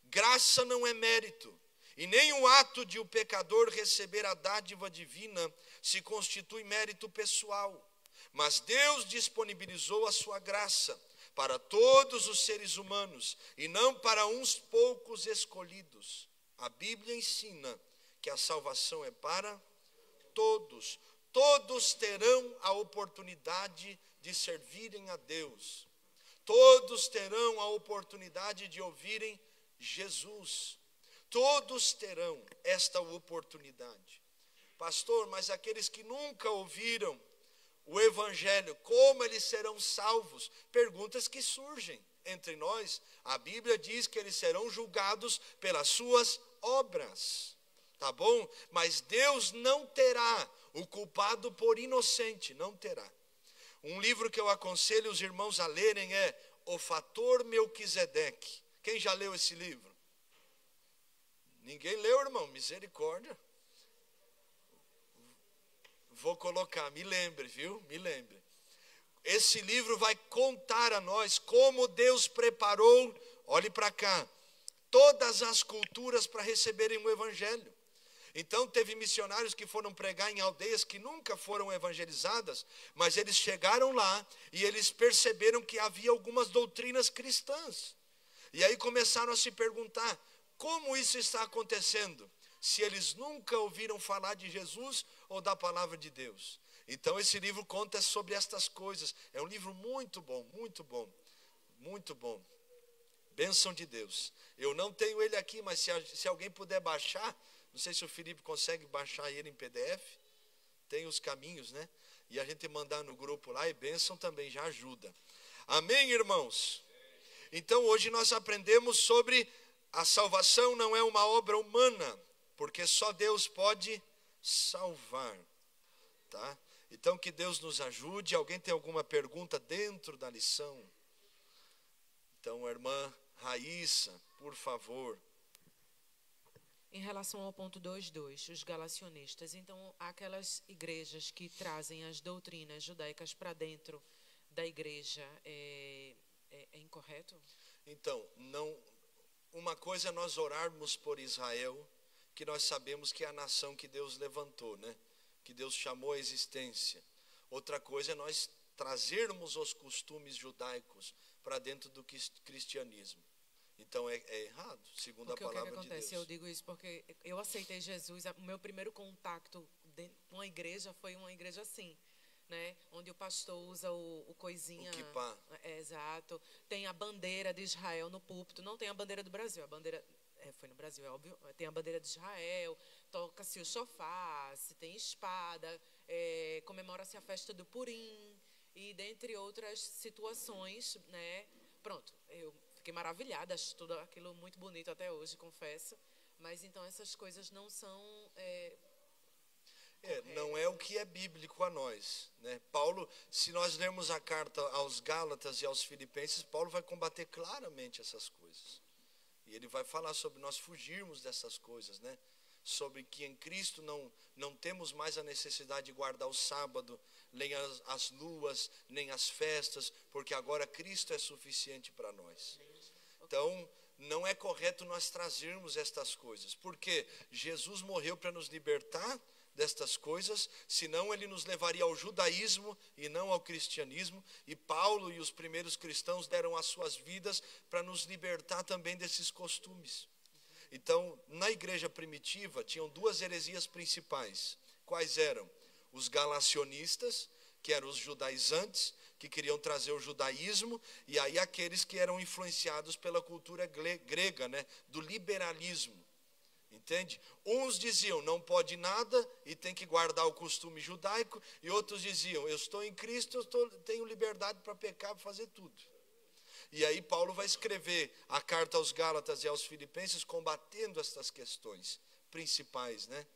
Graça não é mérito, e nem o ato de o pecador receber a dádiva divina se constitui mérito pessoal. Mas Deus disponibilizou a sua graça para todos os seres humanos, e não para uns poucos escolhidos. A Bíblia ensina que a salvação é para todos. Todos terão a oportunidade de servirem a Deus. Todos terão a oportunidade de ouvirem Jesus. Todos terão esta oportunidade. Pastor, mas aqueles que nunca ouviram o Evangelho, como eles serão salvos? Perguntas que surgem entre nós. A Bíblia diz que eles serão julgados pelas suas obras, tá bom? Mas Deus não terá o culpado por inocente, não terá. Um livro que eu aconselho os irmãos a lerem é O Fator Melquisedeque. Quem já leu esse livro? Ninguém leu, irmão? Misericórdia. Vou colocar, me lembre, viu? Me lembre. Esse livro vai contar a nós como Deus preparou, olhe para cá, todas as culturas para receberem o Evangelho. Então teve missionários que foram pregar em aldeias que nunca foram evangelizadas, mas eles chegaram lá e eles perceberam que havia algumas doutrinas cristãs. E aí começaram a se perguntar, como isso está acontecendo? Se eles nunca ouviram falar de Jesus ou da palavra de Deus. Então esse livro conta sobre estas coisas. É um livro muito bom, muito bom, muito bom. Bênção de Deus. Eu não tenho ele aqui, mas se alguém puder baixar, não sei se o Felipe consegue baixar ele em PDF, tem os caminhos, né? E a gente mandar no grupo lá, e bênção também já ajuda. Amém, irmãos? Então hoje nós aprendemos sobre a salvação não é uma obra humana, porque só Deus pode salvar, tá? Então que Deus nos ajude. Alguém tem alguma pergunta dentro da lição? Então a irmã Raíssa, por favor. Em relação ao ponto 2.2, os galacionistas, então aquelas igrejas que trazem as doutrinas judaicas para dentro da igreja, é incorreto? Então, não. Uma coisa é nós orarmos por Israel, que nós sabemos que é a nação que Deus levantou, né? Que Deus chamou à existência. Outra coisa é nós trazermos os costumes judaicos para dentro do cristianismo. Então é errado, segundo porque a palavra o que acontece? de Deus. Eu digo isso porque eu aceitei Jesus, o meu primeiro contato com a igreja foi uma igreja assim, né? Onde o pastor usa o coisinha. O quipá. Exato. Tem a bandeira de Israel no púlpito, não tem a bandeira do Brasil, a bandeira... foi no Brasil, é óbvio. Tem a bandeira de Israel, toca-se o chofá, se tem espada, comemora-se a festa do Purim, e dentre outras situações, né? Pronto, eu fiquei maravilhada, acho tudo aquilo muito bonito até hoje, confesso. Mas então essas coisas não são... não é o que é bíblico a nós, né? Paulo, se nós lermos a carta aos Gálatas e aos Filipenses, Paulo vai combater claramente essas coisas. E ele vai falar sobre nós fugirmos dessas coisas, né? Sobre que em Cristo não temos mais a necessidade de guardar o sábado, nem as luas, nem as festas, porque agora Cristo é suficiente para nós. Então, não é correto nós trazermos estas coisas, porque Jesus morreu para nos libertar destas coisas, senão ele nos levaria ao judaísmo e não ao cristianismo, e Paulo e os primeiros cristãos deram as suas vidas para nos libertar também desses costumes. Então, na igreja primitiva, tinham duas heresias principais. Quais eram? Os galacionistas, que eram os judaizantes, que queriam trazer o judaísmo, e aí aqueles que eram influenciados pela cultura grega, né, do liberalismo. Entende? Uns diziam, não pode nada e tem que guardar o costume judaico, e outros diziam, eu estou em Cristo, tenho liberdade para pecar, para fazer tudo. E aí Paulo vai escrever a carta aos Gálatas e aos Filipenses combatendo estas questões principais, né?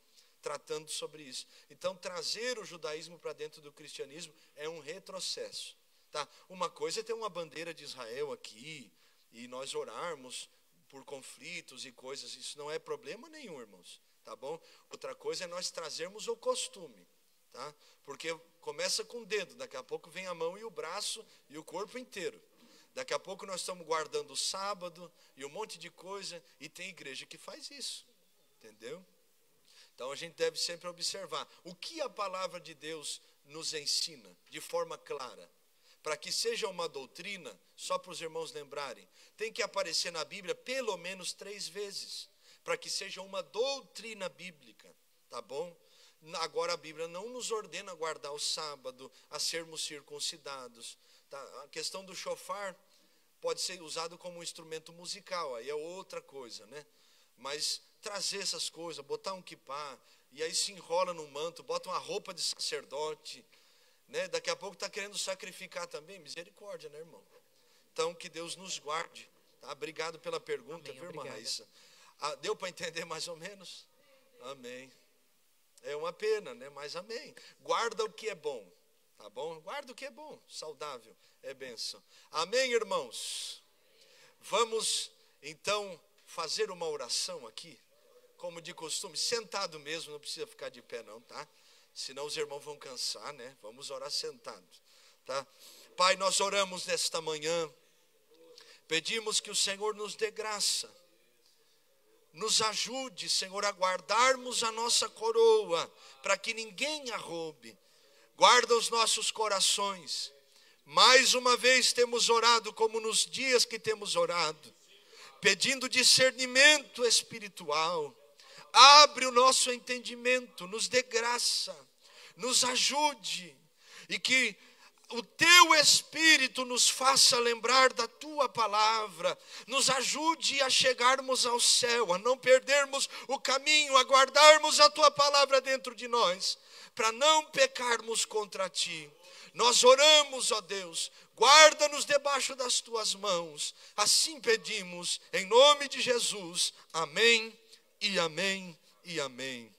Tratando sobre isso. Então, trazer o judaísmo para dentro do cristianismo é um retrocesso. Tá? Uma coisa é ter uma bandeira de Israel aqui e nós orarmos por conflitos e coisas. Isso não é problema nenhum, irmãos. Tá bom? Outra coisa é nós trazermos o costume. Tá? Porque começa com o dedo, daqui a pouco vem a mão e o braço e o corpo inteiro. Daqui a pouco nós estamos guardando o sábado e um monte de coisa. E tem igreja que faz isso. Entendeu? Então a gente deve sempre observar o que a palavra de Deus nos ensina de forma clara. Para que seja uma doutrina, só para os irmãos lembrarem, tem que aparecer na Bíblia pelo menos 3 vezes. Para que seja uma doutrina bíblica, tá bom? Agora a Bíblia não nos ordena a guardar o sábado, a sermos circuncidados. Tá? A questão do shofar pode ser usado como um instrumento musical, aí é outra coisa, né? Mas trazer essas coisas, botar um quipá, e aí se enrola no manto, bota uma roupa de sacerdote, né? Daqui a pouco está querendo sacrificar também, misericórdia, né, irmão? Então, que Deus nos guarde. Tá? Obrigado pela pergunta, Amém, viu, irmã obrigada. Raíssa? Deu para entender mais ou menos? Amém. É uma pena, né? Mas amém. Guarda o que é bom, tá bom? Guarda o que é bom, saudável, é bênção. Amém, irmãos? Vamos, então, fazer uma oração aqui, como de costume, sentado mesmo, não precisa ficar de pé não, tá? Senão os irmãos vão cansar, né? Vamos orar sentados, tá? Pai, nós oramos nesta manhã, pedimos que o Senhor nos dê graça, nos ajude, Senhor, a guardarmos a nossa coroa, para que ninguém a roube. Guarda os nossos corações. Mais uma vez temos orado, como nos dias que temos orado, pedindo discernimento espiritual. Abre o nosso entendimento, nos dê graça, nos ajude, e que o teu Espírito nos faça lembrar da tua palavra, nos ajude a chegarmos ao céu, a não perdermos o caminho, a guardarmos a tua palavra dentro de nós, para não pecarmos contra ti. Nós oramos, ó Deus, guarda-nos debaixo das tuas mãos, assim pedimos, em nome de Jesus, amém e amém e amém.